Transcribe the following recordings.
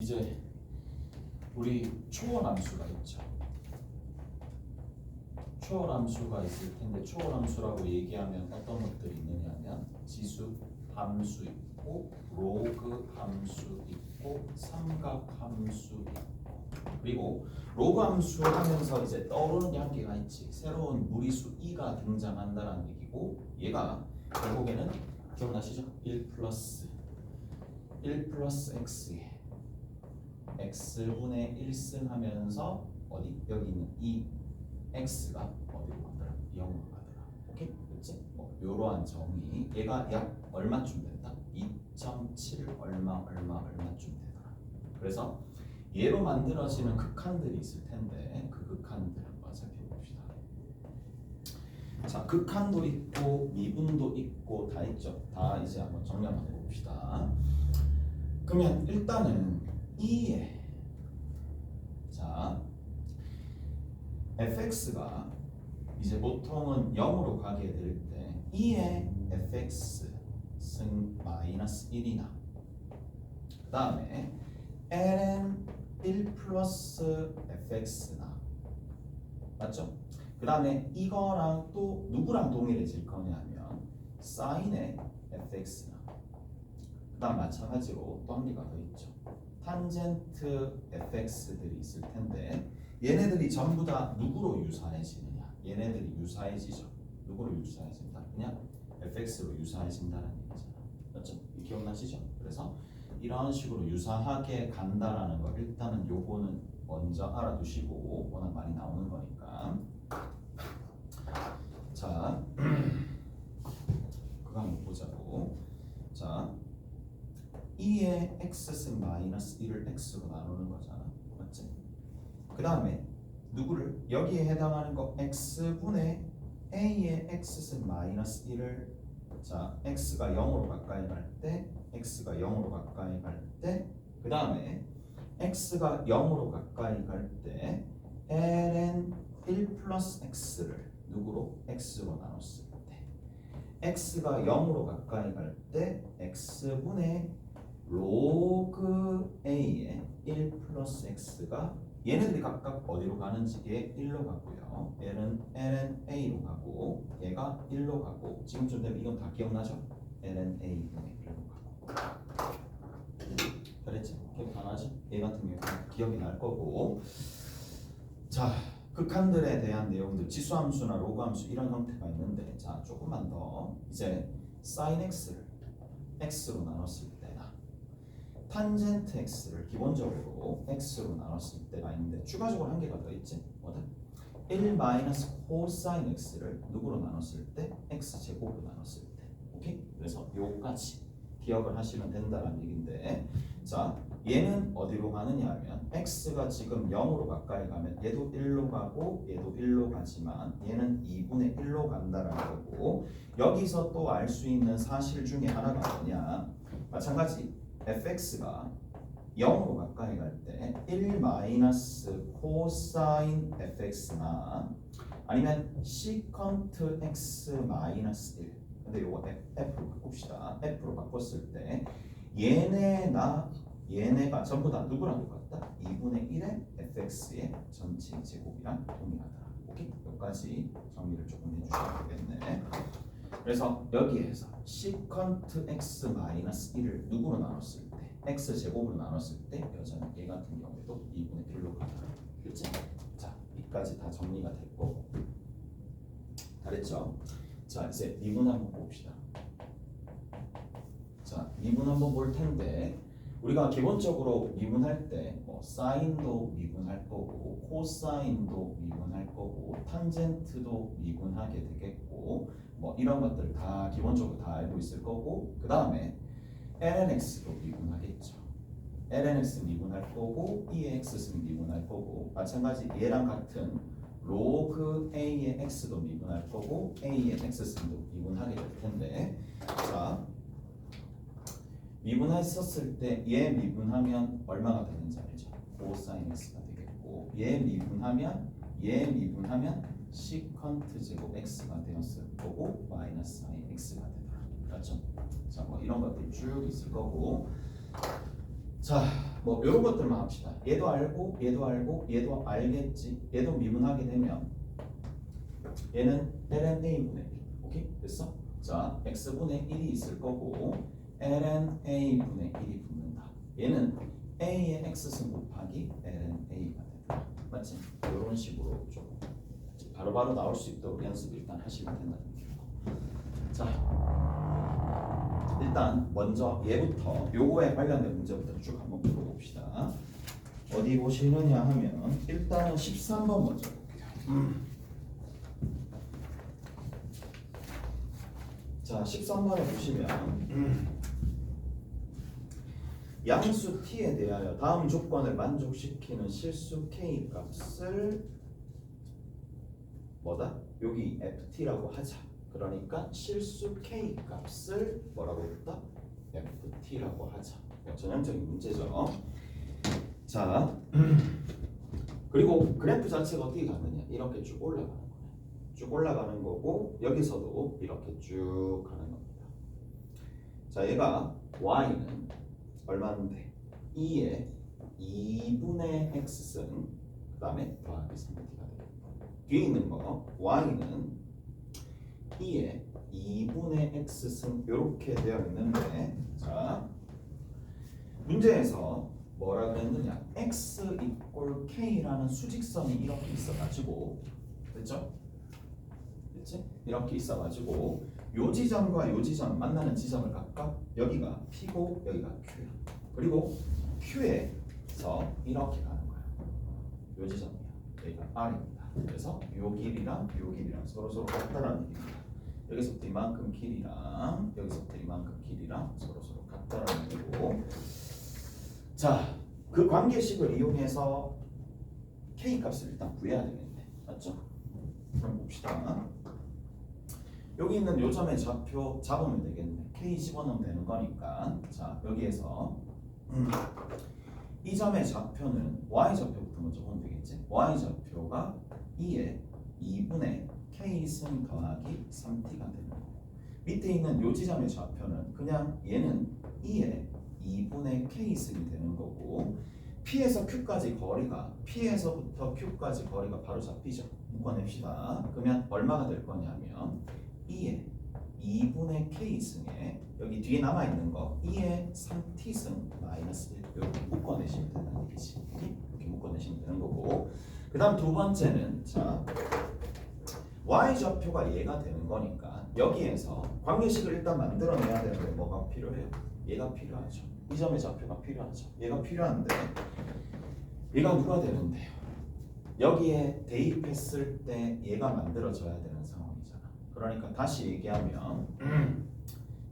이제 우리 초월함수가 있죠. 초월함수가 있을 텐데 초월함수라고 얘기하면 어떤 것들이 있느냐면 지수 함수 있고 로그 함수 있고 삼각함수 있고 그리고 로그 함수 하면서 이제 떠오르는 게 한 개가 있지. 새로운 무리수 2가 등장한다는 얘기고 얘가 결국에는 기억나시죠? 1 플러스 x에 x분의 1승 하면서 어디? 여기 있는 이 x가 어디로 가더라? 0으로 가더라. 오케이? 그렇지? 뭐 요러한 정의. 얘가 약 얼마쯤 된다? 2.7 얼마쯤 되더라. 그래서 얘로 만들어지는 극한들이 있을 텐데 그 극한들 한번 살펴봅시다. 자, 극한도 있고 미분도 있고 다 있죠. 다 이제 한번 정리 한번 해봅시다. 그러면 일단은 2에 자 fx가 이제 보통은 0으로 가게 될 때 2의 fx 승 마이너스 1이나 그 다음에 ln 1 플러스 fx나 맞죠? 그 다음에 이거랑 또 누구랑 동일해질 거냐면 사인의 fx나 그 다음 마찬가지로 또 한 개가 더 있죠. 탄젠트 fx들이 있을 텐데 얘네들이 전부 다 누구로 유사해지느냐? 얘네들이 유사해지죠. 누구로 유사해진다? 그냥 fx로 유사해진다는 얘기잖아. 맞죠? 기억나시죠? 그래서 이런 식으로 유사하게 간다라는 거 일단은 요거는 먼저 알아두시고 워낙 많이 나오는 거니까 자 그거 한번 보자고. 자 2의 x승 마이너스 1을 x로 나누는 거잖아. 맞지? 그 다음에 누구를? 여기에 해당하는 거 x분의 a의 x승 마이너스 1을 자 x가 0으로 가까이 갈 때 x가 0으로 가까이 갈 때 그 다음에 x가 0으로 가까이 갈 때 ln 1 플러스 x를 누구로? x로 나눴을 때 x가 0으로 가까이 갈 때 x분의 로그 a의 1 플러스 x가 얘네들이 각각 어디로 가는지 얘 1로 가고요. 얘는 ln a로 가고 얘가 1로 가고 지금쯤 되면 이건 다 기억나죠? ln a분의 1로 가고 그랬지? 기억 다 나지? 얘 같은 경우는 기억이 날 거고 자 극한들에 대한 내용들 지수함수나 로그함수 이런 형태가 있는데 자 조금만 더 이제 sin x를 x로 나눴을 때나 탄젠트 x를 기본적으로 x로 나눴을 때가 있는데 추가적으로 한 개가 더 있지. 뭐다? 1 마이너스 코사인 x를 누구로 나눴을 때? x 제곱으로 나눴을 때. 오케이? 그래서 요까지 기억을 하시면 된다는 얘기인데 자 얘는 어디로 가느냐 하면 x가 지금 0으로 가까이 가면 얘도 1로 가고 얘도 1로 가지만 얘는 2분의 1로 간다라는 거고 여기서 또 알 수 있는 사실 중에 하나가 뭐냐 마찬가지 fx가 0으로 가까이 갈 때 1 마이너스 코사인 fx나 아니면 시컨트 x 마이너스 1 근데 요거 f로 바꿉시다. f로 바꿨을 때 얘네가 전부 다 누구랑 똑같다? 2분의 1의 fx의 전체 제곱이랑 동일하더라. 오케이? 여기까지 정리를 조금 해주셔야 되겠네. 그래서 여기에서 시컨트 x 마이너스 1을 누구로 나눴을 때 x 제곱으로 나눴을 때 여전히 얘 같은 경우에도 2분의 1로 가더라. 그렇지? 자, 여기까지 다 정리가 됐고 잘했죠? 자, 이제 미분 한번 봅시다. 자, 미분 한번 볼 텐데 우리가 기본적으로 미분할 때 뭐 사인도 미분할 거고 코사인도 미분할 거고 탄젠트도 미분하게 되겠고 뭐 이런 것들 다 기본적으로 다 알고 있을 거고 그 다음에 lnx도 미분하겠죠. lnx 미분할 거고 ex승 미분할 거고 마찬가지 얘랑 같은 로그 a의 x도 미분할 거고 a의 x승도 미분하게 될 텐데 자 미분했었을 때 얘 미분하면 얼마가 되는지 알죠? 코사인 x가 되겠고 얘 미분하면 시컨트 제곱 x가 되었을 거고 마이너스 sin x가 되더라. 그렇죠? 자, 뭐 이런 것들이 쭉 있을 거고 자, 뭐 이런 것들만 합시다. 얘도 알고, 얘도 알고, 얘도 알겠지. 얘도 미분하게 되면 얘는 ln-a분의 1. 오케이? 됐어? 자, x분의 1이 있을 거고 ln-a분의 1이 붙는다. 얘는 a의 x승 곱하기 ln-a가 된다. 맞지? 이런 식으로 좀 바로바로 나올 수 있도록 연습 일단 하시면 된다는 얘기고. 자, 일단 먼저 얘부터 요거에 관련된 문제부터 쭉 한번 풀어봅시다. 어디 보시느냐 하면 일단은 13번 먼저 볼게요. 자, 13번에 보시면 양수 t에 대하여 다음 조건을 만족시키는 실수 k 값을 뭐다? 여기 ft라고 하자. 그러니까 실수 k 값을 뭐라고 했다? ft라고 하자. 전형적인 문제죠. 자, 그리고 그래프 자체가 어떻게 가느냐? 이렇게 쭉 올라가는 거네. 쭉 올라가는 거고 여기서도 이렇게 쭉 가는 겁니다. 자, 얘가 y는 얼마인데? 2에 2분의 x승 그 다음에 더하기 3t가 되겠고 뒤에 있는 거 y는 2에 2분의 x승 이렇게 되어 있는데 자 문제에서 뭐라 그랬느냐 x 이꼴 k라는 수직선이 이렇게 있어가지고 됐죠? 됐지? 이렇게 있어가지고 요 지점과 요 지점 만나는 지점을 각각 여기가 P고 여기가 Q야. 그리고 Q에서 이렇게 가는 거야. 요 지점이야. 여기가 R입니다. 그래서 요 길이랑 요 길이랑 서로 같다라는 얘기입니다. 여기서부터 이만큼 길이랑 여기서부터 이만큼 길이랑 서로 같다라는 얘기고. 자, 그 관계식을 이용해서 K 값을 일단 구해야 되겠네. 맞죠? 그럼 봅시다. 여기 있는 요 점의 좌표 잡으면 되겠네. K 집어넣으면 되는 거니까. 자, 여기에서 이 점의 좌표는 Y 좌표부터 먼저 보면 되겠지. Y 좌표가 2에 2분의 K승 더하기 3T가 되는 거고 밑에 있는 요 지점의 좌표는 그냥 얘는 2에 2분의 K승이 되는 거고 P에서 Q까지 거리가 P에서부터 Q까지 거리가 바로 잡히죠. 묶어냅시다. 그러면 얼마가 될 거냐면 2에 2분의 K승에 여기 뒤에 남아있는 거 2에 3T승 마이너스 1 이렇게 묶어내시면 된다는 얘기지. 이렇게 묶어내시면 되는 거고 그 다음 두 번째는 자 Y좌표가 얘가 되는 거니까 여기에서 관계식을 일단 만들어내야 되는데 뭐가 필요해요? 얘가 필요하죠. 이 점의 좌표가 필요하죠. 얘가 필요한데 얘가 누가 되는데요? 여기에 대입했을 때 얘가 만들어져야 되는 상황이잖아. 그러니까 다시 얘기하면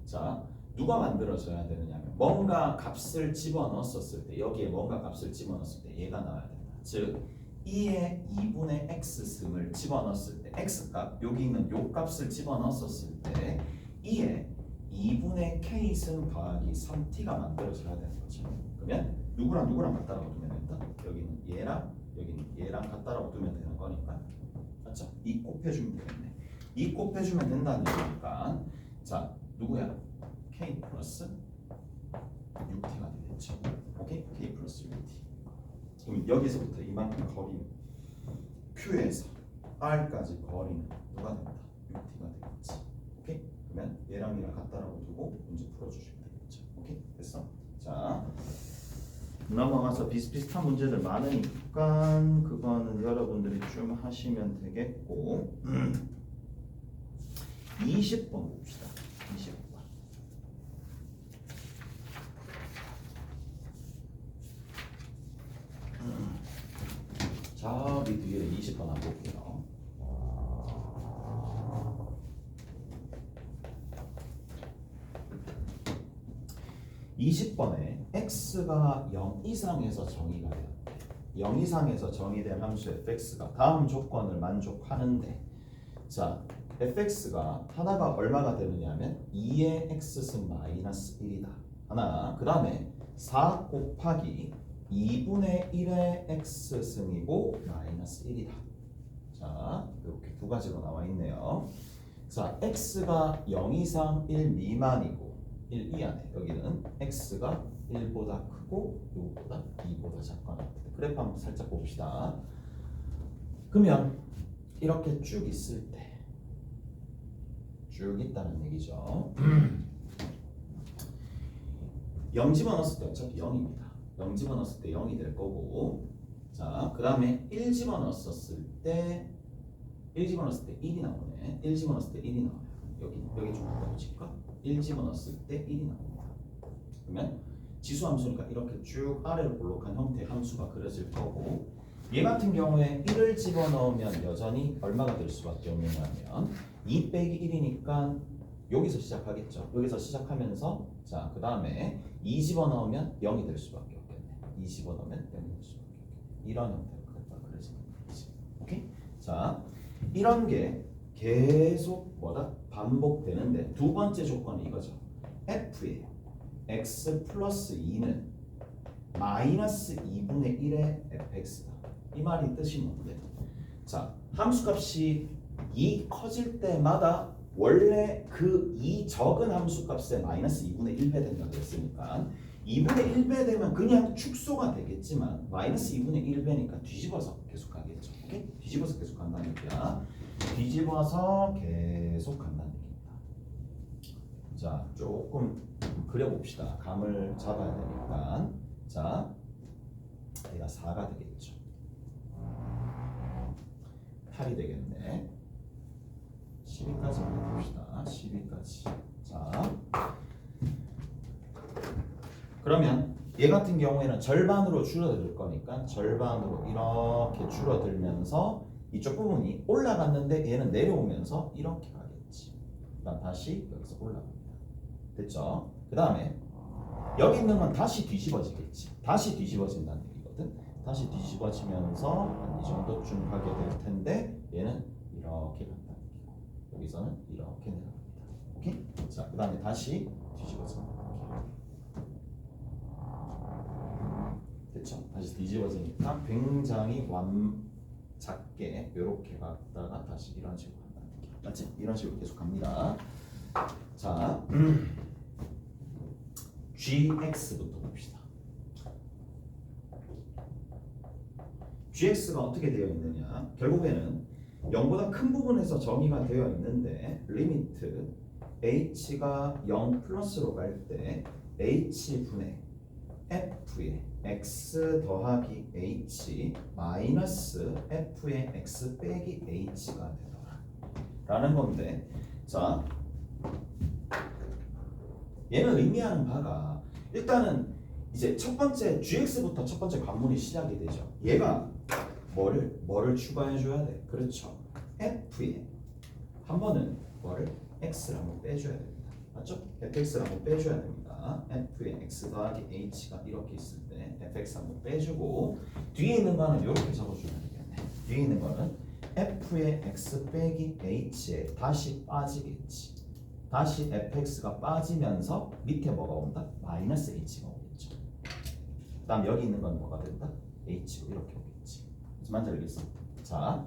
자 누가 만들어져야 되느냐면 뭔가 값을 집어넣었을 때 여기에 뭔가 값을 집어넣었을 때 얘가 나와야 된다. 즉 2의 2분의 x승을 집어넣었을 때 x값 여기 있는 요 값을 집어넣었을 때 2의 2분의 k승 더하기 3t가 만들어져야 되는 거죠. 그러면 누구랑 누구랑 같다라고 두면 된다. 여기는 얘랑 여기는 얘랑 같다라고 두면 되는 거니까 맞죠? 이 곱해주면 되겠네. 이 곱해주면 된다는 얘기니까 자 누구야? k 플러스 6t가 되겠죠. 오케이? k 플러스 6t. 그럼 여기서부터 이만큼 거리는 Q에서 R까지 거리는 누가 된다? 6t가 되겠지. 오케이? 그러면 얘랑 얘랑 같다라고 두고 문제 풀어주시면 되겠죠. 오케이? 됐어? 자 넘어가서 비슷비슷한 문제들 많으니까 그거는 여러분들이 좀 하시면 되겠고 20번 봅시다. 20번. 저기 뒤에 20번 한번 볼게요. (20번에) x가 0 이상에서 정의가 되었대. 0 이상에서 정의된 함수 fx가 다음 조건을 만족하는데 자 fx가 하나가 얼마가 되느냐면 2의 x승 마이너스 1이다. 하나. 그 다음에 4 곱하기 2분의 1의 x승이고 마이너스 1이다. 자 이렇게 두 가지로 나와 있네요. 자 x가 0 이상 1 미만이고 1 이하네. 여기는 x가 1보다 크고 요거보다 2보다 작거나. 그래프 한번 살짝 봅시다. 그러면 이렇게 쭉 있을 때 쭉 있다는 얘기죠. 0 집어넣었을 때 어차피 0입니다. 0 집어넣었을 때 0이 될 거고, 자, 그 다음에 1 집어넣었을 때 1 집어넣었을 때 1이 나오네. 1 집어넣었을 때 1이 나와요. 여기 좀 바꿔보실까? 1 집어넣었을 때 1이 나옵니다. 그러면 지수 함수니까 이렇게 쭉 아래로 볼록한 형태의 함수가 그려질 거고, 얘 같은 경우에 1을 집어넣으면 여전히 얼마가 될 수밖에 없느냐면 2 빼기 1이니까 여기서 시작하겠죠. 여기서 시작하면서 자, 그 다음에 2 집어넣으면 0이 될 수밖에 없겠네. 2 집어넣으면 0이 될 수밖에 없겠네. 이런 형태로 그려지는 거지. 오케이? 자, 이런 게 계속 뭐다? 반복되는데 두 번째 조건이 이거죠. f의 x 플러스 2는 마이너스 2분의 1의 fx다. 이 말이 뜻이 뭔데? 자, 함수값이 2 커질 때마다 원래 그 2 적은 함수값에 마이너스 2분의 1배 된다고 했으니까 2분의 1배 되면 그냥 축소가 되겠지만 마이너스 2분의 1배니까 뒤집어서 계속 가겠죠. 오케이? 뒤집어서 계속 간다는 얘기야. 뒤집어서 계속 간다는 얘기입니다. 자, 조금 그려봅시다. 감을 잡아야 되니까. 자, 얘가 4가 되겠죠. 8이 되겠네. 12까지 해봅시다. 12까지. 자, 그러면 얘 같은 경우에는 절반으로 줄어들 거니까 절반으로 이렇게 줄어들면서 이쪽 부분이 올라갔는데 얘는 내려오면서 이렇게 가겠지. 그다음 다시 여기서 올라갑니다. 됐죠? 그 다음에 여기 있는 건 다시 뒤집어지겠지. 다시 뒤집어진다는 얘기거든. 다시 뒤집어지면서 한 이 정도쯤 가게 될 텐데 얘는 이렇게 간다는 얘기고 여기서는 이렇게 내려갑니다. 오케이? 자, 그 다음에 다시 뒤집어집니다. 됐죠? 다시 뒤집어지니까 굉장히 작게 이렇게 갔다가 다시 이런 식으로 간다는 얘기. 맞지? 이런 식으로 계속 갑니다. 자, gx부터 봅시다. gx가 어떻게 되어 있느냐? 결국에는 0보다 큰 부분에서 정의가 되어 있는데 리미트 h가 0 플러스로 갈 때 h분의 f의 x 더하기 h 마이너스 f의 x 빼기 h가 되더라 라는 건데, 자, 얘는 의미하는 바가 일단은 이제 첫 번째 gx부터 첫 번째 관문이 시작이 되죠. 얘가 뭐를 추가해 줘야 돼? 그렇죠. f에 한 번은 뭐를 x를 한번 빼줘야 됩니다. 맞죠? fx를 한번 빼줘야 됩니다. f의 x 더하기 h가 이렇게 있을 때 fx 한번 빼주고 뒤에 있는 거는 이렇게 적어주면 되겠네. 뒤에 있는 거는 f의 x 빼기 h에 다시 빠지겠지. 다시 fx가 빠지면서 밑에 뭐가 온다? 마이너스 h가 오겠죠. 그 다음 여기 있는 건 뭐가 된다? h로 이렇게 오겠지. 만들겠어. 자,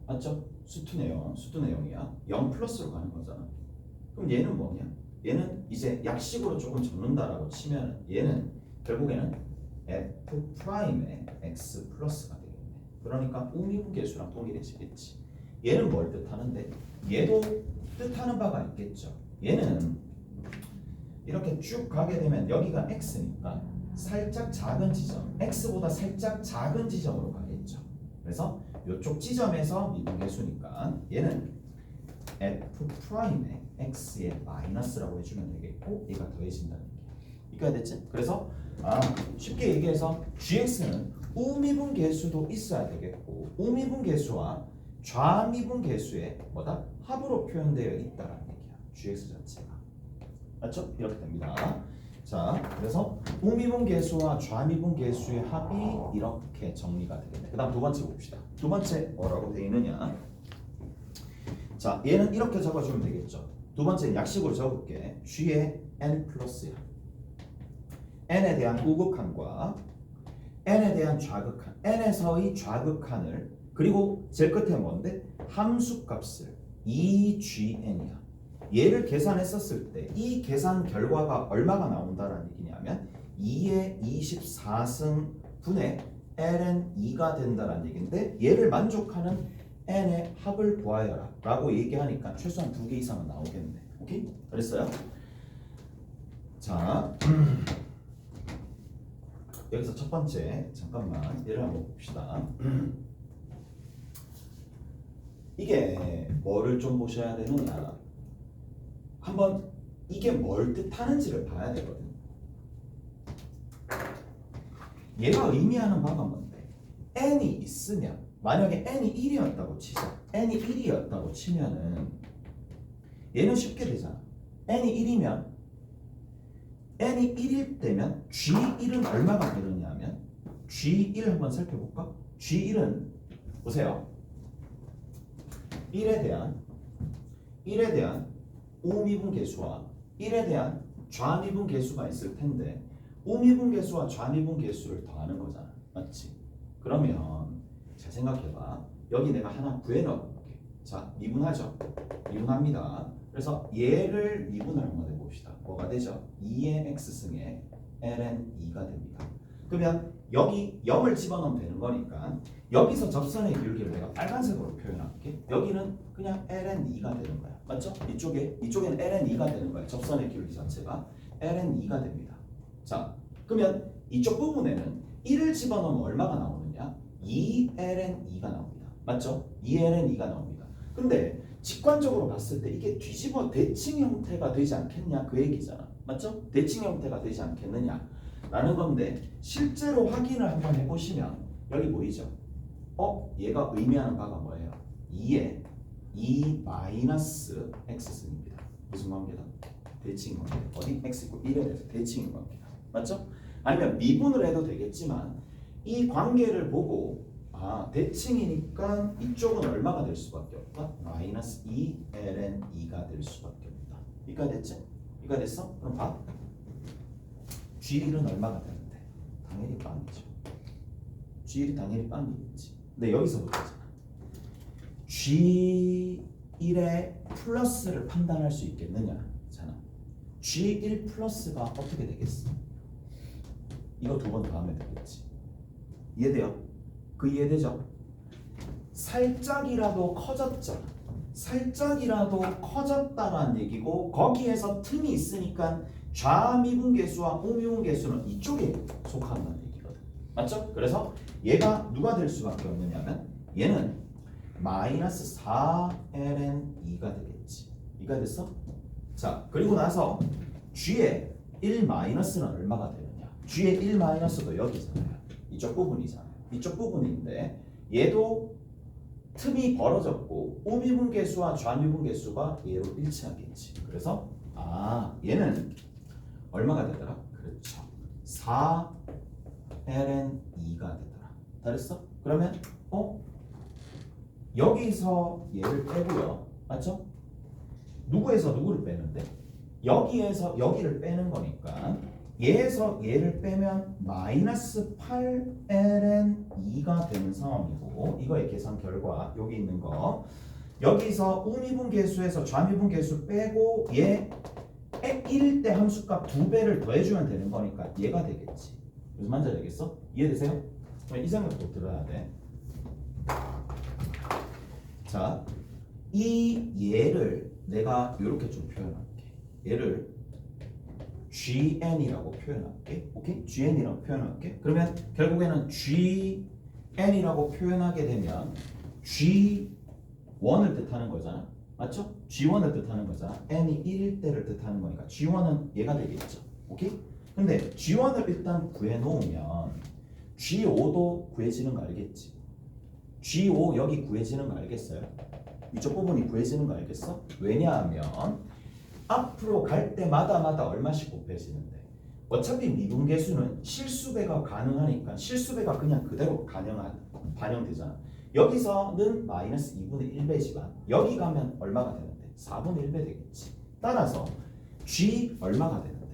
맞죠? 수투네요. 수투네용이야. 0 플러스로 가는 거잖아. 그럼 얘는 뭐냐? 얘는 이제 약식으로 조금 적는다라고 치면 얘는 결국에는 f 프라임의 x 플러스가 되겠네. 그러니까 우미분계수랑 동일해지겠지. 얘는 뭘 뜻하는데? 얘도 뜻하는 바가 있겠죠. 얘는 이렇게 쭉 가게 되면 여기가 x니까 살짝 작은 지점, x보다 살짝 작은 지점으로 가겠죠. 그래서 이쪽 지점에서 미분계수니까 얘는 f 프라임의 x의 마이너스라고 해주면 되겠고 얘가 더해진다는 얘기야. 이해가 됐지? 그래서 쉽게 얘기해서 gx는 우미분계수도 있어야 되겠고 우미분계수와 좌미분계수의 뭐다? 합으로 표현되어 있다라는 얘기야. gx 자체가. 맞죠? 이렇게 됩니다. 자, 그래서 우미분계수와 좌미분계수의 합이 이렇게 정리가 되겠네. 그 다음 두 번째 봅시다. 두 번째 뭐라고 되어 있느냐? 자, 얘는 이렇게 적어주면 되겠죠. 두 번째는 약식으로 적을게. g의 n 플러스야. n에 대한 우극한과 n에 대한 좌극한, n에서의 좌극한을 그리고 제일 끝에 뭔데? 함수값을 2gn이야. 얘를 계산했었을 때 이 계산 결과가 얼마가 나온다라는 얘기냐면 2의 24승 분의 ln 2가 된다라는 얘기인데 얘를 만족하는 n의 합을 구하여라 라고 얘기하니까 최소한 2개 이상은 나오겠네. 오케이? 그랬어요? 자 여기서 첫 번째 잠깐만 얘를 한번 봅시다. 이게 뭐를 좀 보셔야 되느냐, 한번 이게 뭘 뜻하는지를 봐야 되거든. 얘가 의미하는 바가 뭔데, n이 있으면 만약에 n이 1이었다고 치자. n이 1이었다고 치면은 얘는 쉽게 되잖아. n이 1이면 n이 1일 때면 G1은 얼마가 되느냐 하면 G1 한번 살펴볼까? G1은 보세요. 1에 대한 우미분계수와 1에 대한 좌미분계수가 있을 텐데 우미분계수와 좌미분계수를 더하는 거잖아. 맞지? 그러면 잘 생각해봐. 여기 내가 하나 구해 넣어볼게. 자, 미분하죠? 미분합니다. 그래서 얘를 미분을 한번 해봅시다. 뭐가 되죠? 2의 x승에 ln 2가 됩니다. 그러면 여기 0을 집어넣으면 되는 거니까 여기서 접선의 기울기를 내가 빨간색으로 표현할게. 여기는 그냥 ln 2가 되는 거야. 맞죠? 이쪽에는 ln 2가 되는 거야. 접선의 기울기 자체가 ln 2가 됩니다. 자, 그러면 이쪽 부분에는 1을 집어넣으면 얼마가 나오느냐? 2ln 2가 나옵니다. 맞죠? 2ln 2가 나옵니다. 근데 직관적으로 봤을 때 이게 뒤집어 대칭 형태가 되지 않겠냐 그 얘기잖아. 맞죠? 대칭 형태가 되지 않겠느냐 라는 건데 실제로 확인을 한번 해보시면 여기 보이죠? 얘가 의미하는 바가 뭐예요? 2에 2 마이너스 x승입니다. 무슨 관계다? 대칭 관계. 어디? x = 1에 대해서 대칭인 관계다. 맞죠? 아니면 미분을 해도 되겠지만 이 관계를 보고 대칭이니까 이쪽은 얼마가 될 수밖에 없다? 마이너스 2ln 2가 될 수밖에 없다. 이가 됐지? 이가 됐어? 그럼 봐. G1은 얼마가 되는데? 당연히 빵이죠. G1이 당연히 빵이겠지. 근데 여기서 보자잖아. G1의 플러스를 판단할 수 있겠느냐? 잖아. G1 플러스가 어떻게 되겠어? 이거 두 번 더하면 되겠지. 이해돼요? 그 이해되죠? 살짝이라도 커졌잖아. 살짝이라도 커졌다라는 얘기고 거기에서 틈이 있으니까 좌미분계수와 우미분계수는 이쪽에 속한다는 얘기거든. 맞죠? 그래서 얘가 누가 될 수밖에 없느냐면 얘는 마이너스 4ln 2가 되겠지. 이가 됐어? 자, 그리고 나서 G의 1 마이너스는 얼마가 되느냐? G의 1 마이너스도 여기잖아요. 이쪽 부분이잖아요. 이쪽 부분인데 얘도 틈이 벌어졌고 우미분계수와 좌미분계수가 얘로 일치하겠지. 그래서 얘는 얼마가 되더라? 그렇죠. 4ln 2가 되더라. 다 됐어? 그러면 여기서 얘를 빼고요. 맞죠? 누구에서 누구를 빼는데? 여기에서 여기를 빼는 거니까 얘에서 얘를 빼면 마이너스 8ln 2가 되는 상황이고 이거의 계산 결과 여기 있는 거 여기서 우미분계수에서 좌미분계수 빼고 얘 1일 때 함수값 2배를 더해주면 되는 거니까 얘가 되겠지. 무슨 말인지 알겠어? 이해되세요? 이 생각도 들어야 돼. 자, 이 얘를 내가 이렇게 좀 표현할게. 얘를 GN이라고 표현할게. 오케이? GN이라고 표현할게. 그러면 결국에는 GN이라고 표현하게 되면 G1을 뜻하는 거잖아. 맞죠? G1을 뜻하는 거잖아. N이 1일 때를 뜻하는 거니까 G1은 얘가 되겠죠. 오케이? 근데 G1을 일단 구해 놓으면 G5도 구해지는 거 알겠지? G5 여기 구해지는 거 알겠어요? 이쪽 부분이 구해지는 거 알겠어? 왜냐하면 앞으로 갈 때마다 얼마씩 곱해지는데 어차피 미분계수는 실수배가 가능하니까 실수배가 그냥 그대로 반영되잖아. 여기서는 마이너스 2분의 1배지만 여기 가면 얼마가 되는데? 4분의 1배 되겠지. 따라서 G 얼마가 되는데?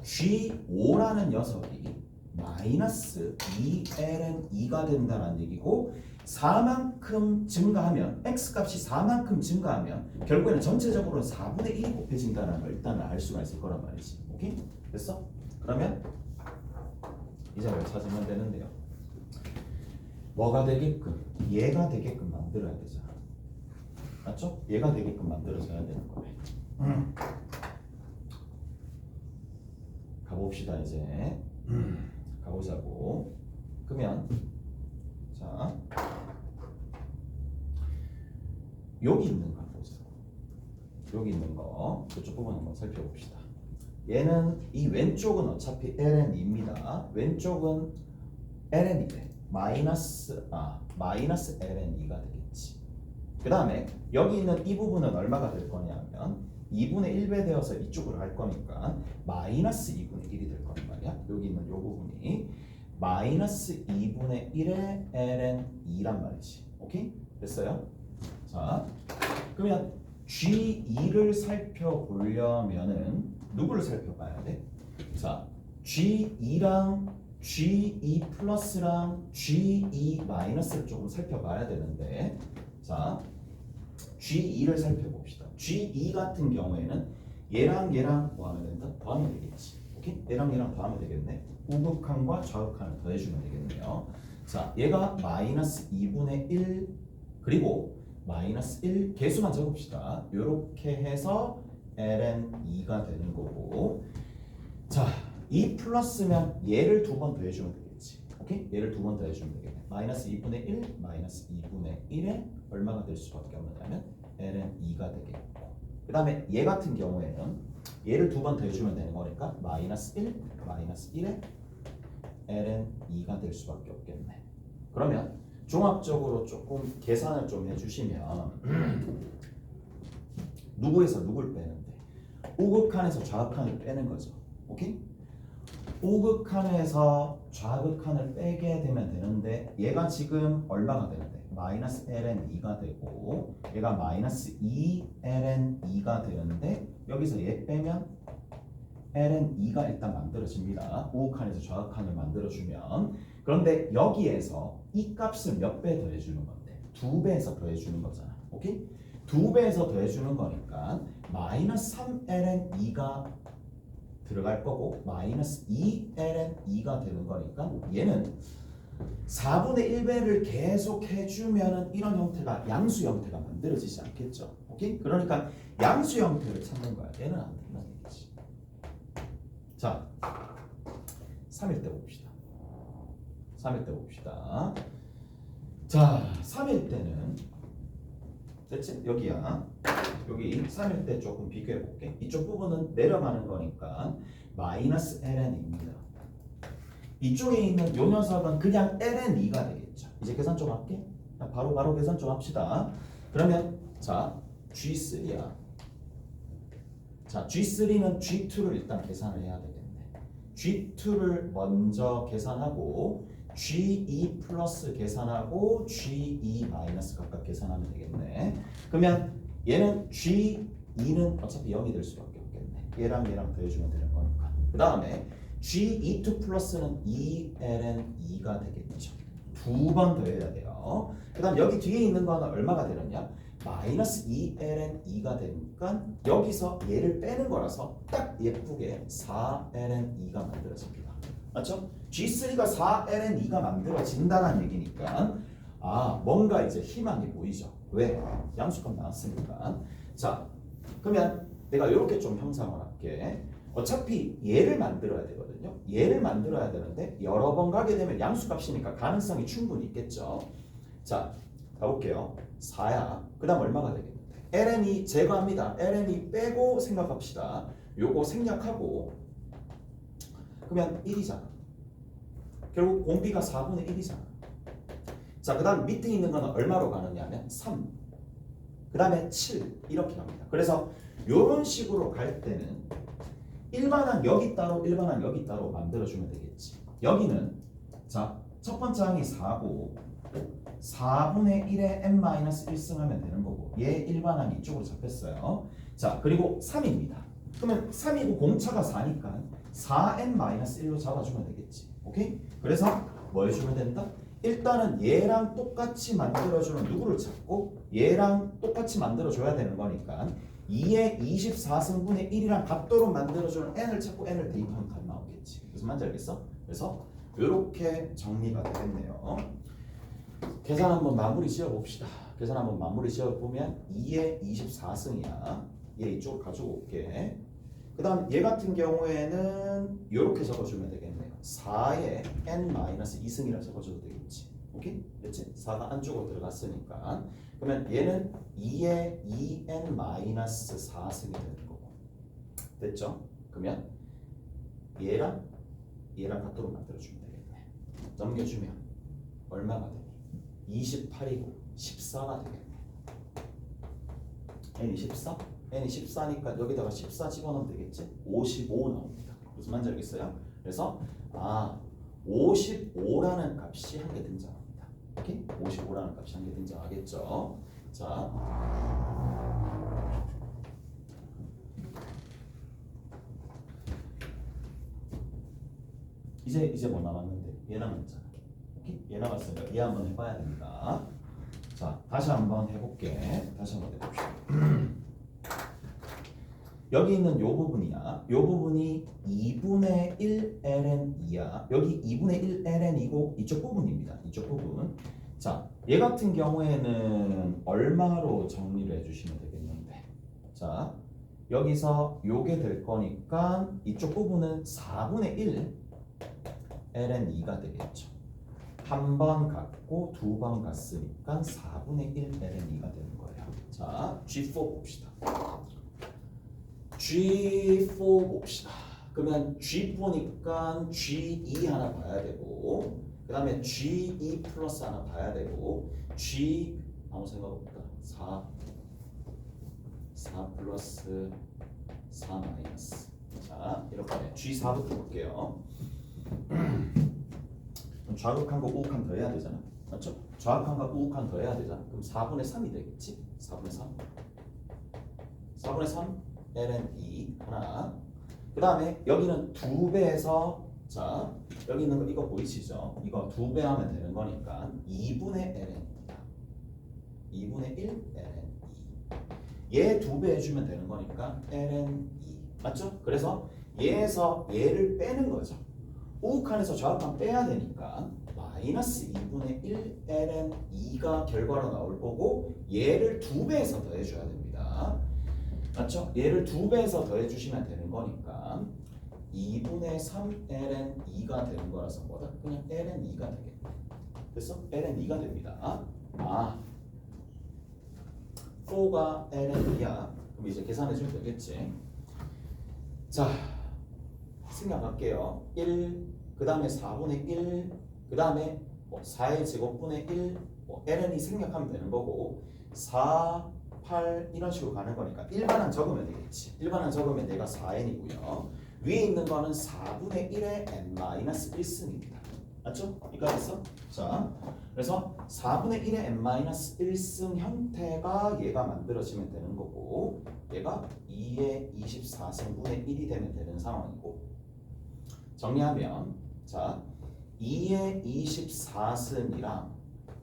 G5라는 녀석이 마이너스 2ln 2가 된다는 얘기고 4만큼 증가하면 x값이 4만큼 증가하면 결국에는 전체적으로 4분의 1이 곱해진다는 걸 일단은 알 수가 있을 거란 말이지. 오케이? 됐어? 그러면 이 자리를 찾으면 되는데요. 뭐가 되게끔? 얘가 되게끔 만들어야 되잖아. 맞죠? 얘가 되게끔 만들어져야 되는 거예요. 가봅시다 이제. 가보자고. 그러면 자 여기 있는 거 보자. 여기 있는 거 그쪽 부분 한번 살펴봅시다. 얘는 이 왼쪽은 어차피 ln입니다. 왼쪽은 ln이 돼. 마이너스 ln2가 되겠지. 그 다음에 여기 있는 이 부분은 얼마가 될 거냐면 2분의 1배 되어서 이쪽으로 갈 거니까 마이너스 2분의 1이 될 거란 말이야. 여기 있는 이 부분이 마이너스 2분의 1의 ln2란 말이지. 오케이? 됐어요? 자, 그러면 G2를 살펴보려면은 누구를 살펴봐야 돼? 자, G2랑 G2 플러스랑 G2 마이너스를 조금 살펴봐야 되는데, 자, G2를 살펴봅시다. G2 같은 경우에는 얘랑 뭐 하면 된다? 더하면 되겠지. 오케이? 얘랑 더하면 되겠네. 우극한과 좌극한을 더해주면 되겠네요. 자, 얘가 마이너스 2분의 1 그리고 마이너스 1 개수만 적읍시다. 요렇게 해서 ln2가 되는 거고, 자, 2 플러스면 얘를 두 번 더해주면 되겠지. 오케이? 얘를 두 번 더해주면 되겠네. 마이너스 2분의 1 마이너스 2분의 1에 얼마가 될 수밖에 없느냐면 ln2가 되겠고, 그 다음에 얘 같은 경우에는 얘를 두 번 더해주면 되는 거니까 마이너스 1 마이너스 1에 ln2가 될 수밖에 없겠네. 그러면 종합적으로 조금 계산을 좀 해주시면 누구에서 누굴 빼는데? 우극한에서 좌극한을 빼는 거죠. 오케이? 우극한에서 좌극한을 빼게 되면 되는데 얘가 지금 얼마가 되는데? 마이너스 ln2가 되고 얘가 마이너스 2ln2가 되는데 여기서 얘 빼면 ln2가 일단 만들어집니다. 우극한에서 좌극한을 만들어주면, 그런데 여기에서 이 값을 몇 배 더해주는 건데? 2배에서 더해주는 거잖아. 오케이? 2배에서 더해주는 거니까 마이너스 3ln2가 들어갈 거고 마이너스 2ln2가 되는 거니까 얘는 4분의 1배를 계속 해주면은 이런 형태가 양수 형태가 만들어지지 않겠죠. 오케이? 그러니까 양수 형태를 찾는 거야. 얘는 안 된다는 얘기지. 자, 3일 때 봅시다. 3일 때 봅시다. 자, 3일 때는 됐지? 여기야. 여기 3일 때 조금 비교해 볼게. 이쪽 부분은 내려가는 거니까 마이너스 ln입니다. 이쪽에 있는 요 녀석은 그냥 ln2가 되겠죠. 이제 계산 좀 할게. 바로 계산 좀 합시다. 그러면 자, G3야. 자, G3는 G2를 일단 계산을 해야 되겠네. G2를 먼저 계산하고 G2 플러스 계산하고 G2 마이너스 각각 계산하면 되겠네. 그러면 얘는 G2는 어차피 0이 될 수밖에 없겠네. 얘랑 더해주면 되는 거니까. 그 다음에 G2 플러스는 2ln2가 되겠죠. 두 번 더해야 돼요. 그 다음 여기 뒤에 있는 거는 얼마가 되느냐? 마이너스 2ln2가 되니까 여기서 얘를 빼는 거라서 딱 예쁘게 4ln2가 만들어집니다. 맞죠? G3가 4ln2가 만들어진다는 얘기니까 뭔가 이제 희망이 보이죠. 왜? 양수값 나왔으니까. 자, 그러면 내가 이렇게 좀 형상을 할게. 어차피 얘를 만들어야 되거든요. 얘를 만들어야 되는데 여러 번 가게 되면 양수값이니까 가능성이 충분히 있겠죠. 자, 가볼게요. 4야. 그 다음 얼마가 되겠는데? ln이 제거합니다. ln이 빼고 생각합시다. 요거 생략하고 그러면 1이잖아. 결국 공비가 4분의 1이잖아. 자, 그 다음 밑에 있는 거는 얼마로 가느냐 하면 3. 그 다음에 7 이렇게 갑니다. 그래서 요런 식으로 갈 때는 일반항 여기 따로 일반항 여기 따로 만들어주면 되겠지. 여기는 자, 첫 번째 항이 4고 4분의 1에 n-1승 하면 되는 거고 얘 일반항이 이쪽으로 잡혔어요. 자, 그리고 3입니다. 그러면 3이고 공차가 4니까 4n-1로 잡아주면 되겠지. 오케이? 그래서 뭐 해주면 된다? 일단은 얘랑 똑같이 만들어주는 누구를 찾고 얘랑 똑같이 만들어줘야 되는 거니까 2의 24승분의 1이랑 같도록 만들어주는 n을 찾고 n을 대입하면 답 나오겠지. 무슨 말인지 알겠어? 그래서 이렇게 정리가 되겠네요. 계산 한번 마무리 지어봅시다. 계산 한번 마무리 지어보면 2의 24승이야. 얘 이쪽으로 가지고 올게. 그 다음 얘 같은 경우에는 이렇게 적어주면 되겠네요. 4의 n-2승이라 적어줘도 되겠지. 오케이? 그렇지? 4가 안쪽으로 들어갔으니까. 그러면 얘는 2의 2n-4승이 되는 거고. 됐죠? 그러면 얘랑 같도록 만들어주면 되겠네. 넘겨주면 얼마가 되니? 28이고 14가 되겠네. n이 14? n이 14니까 여기다가 14 집어넣으면 되겠지? 55 나옵니다. 무슨 말인지 알겠어요? 그래서 55라는 값이 한 개 등장합니다. 오케이? 55라는 값이 한 개 등장하겠죠? 자, 이제 뭐 남았는데? 얘 남았잖아. 오케이? 얘 남았으니까 얘 한번 해봐야 됩니다. 자, 다시 한번 해볼게. 다시 한번 해봅시다. 여기 있는 요 부분이야. 요 부분이 2분의 1 ln 2야. 여기 2분의 1 ln이고 이쪽 부분입니다. 이쪽 부분. 자, 얘 같은 경우에는 얼마로 정리를 해주시면 되겠는데. 자, 여기서 요게 될 거니까 이쪽 부분은 4분의 1 ln 2가 되겠죠. 한 번 갔고 두 번 갔으니까 4분의 1 ln 2가 되는 거예요. 자, G4 봅시다. G4 봅시다. 그러면 G4니까 G2 하나 봐야 되고 그 다음에 G2 플러스 하나 봐야 되고 G 아무 생각 없다. 4 플러스 4 마이너스. 자, 이렇게 G4부터 볼게요. 좌극한 거 우극한 더 해야 되잖아. 맞죠? 좌극한 거 우극한 더 해야 되잖아. 그럼 4분의 3이 되겠지? 4분의 3. 4분의 3 ln 2 하나. 그 다음에 여기는 2배에서 자 여기 있는 거 이거 보이시죠? 이거 2배 하면 되는 거니까 2분의 ln입니다. 2분의 1 ln 2. 얘 2배 해주면 되는 거니까 ln 2. 맞죠? 그래서 얘에서 얘를 빼는 거죠. 우극한에서 좌극한 빼야 되니까 마이너스 2분의 1 ln 2가 결과로 나올 거고 얘를 2배에서 더해줘야 됩니다. 맞죠? 얘를 2배에서 더해주시면 되는 거니까 2분의 3 ln 2가 되는 거라서 뭐다? 그냥 ln 2가 되겠네. 됐어? ln 2가 됩니다. 4가 ln 2야. 그럼 이제 계산해주면 되겠지. 자, 생각할게요. 1, 그 다음에 4분의 1, 그 다음에 4의 제곱분의 1, ln이 생략하면 되는 거고 4, 8 이런 식으로 가는 거니까 일반항 적으면 되겠지. 일반항 적으면 내가 4n이고요. 위에 있는 거는 4분의 1의 n-1승입니다. 맞죠? 이거 됐어? 자, 그래서 4분의 1의 n-1승 형태가 얘가 만들어지면 되는 거고 얘가 2의 24승분의 1이 되면 되는 상황이고 정리하면 자 2의 24승이랑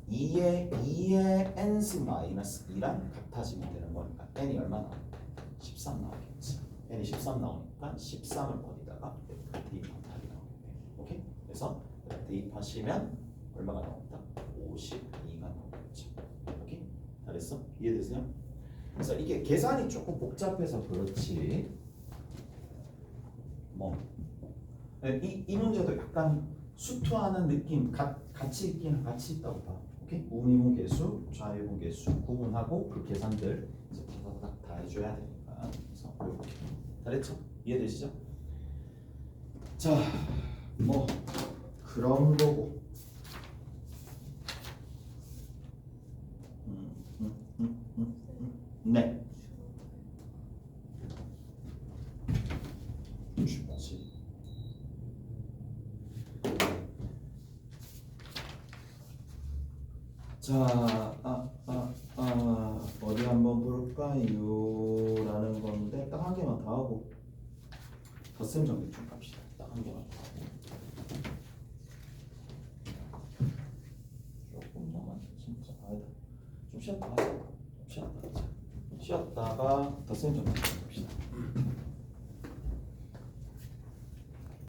2의 n승 마이너스 2랑 같아지면 되는 거니까 n이 얼마 나오니까 13 나오겠지. n이 13 나오니까 13을 어디다가 대입하면 답이 나오겠네. 오케이? 그래서 대입하시면 얼마가 나온다? 52가 나오겠죠. 오케이? 잘했어? 이해되세요? 그래서 이게 계산이 조금 복잡해서 그렇지 이 문제도 약간 수투하는 느낌 같이 있긴 같이 있다고 봐. 오케이? 우미분 계수, 좌미분 계수 구분하고 그 계산들 이제 다 해줘야 되니까. 그래서 이렇게 잘했죠? 이해되시죠? 자, 뭐 그런 거고. 네. 자, 어디 한번 볼까요? 라는 건데 딱 한 개만 더 하고 덧셈 정리 좀 갑시다. 딱 한 개만 더 하고 여기다가 덧셈 좀 할게요.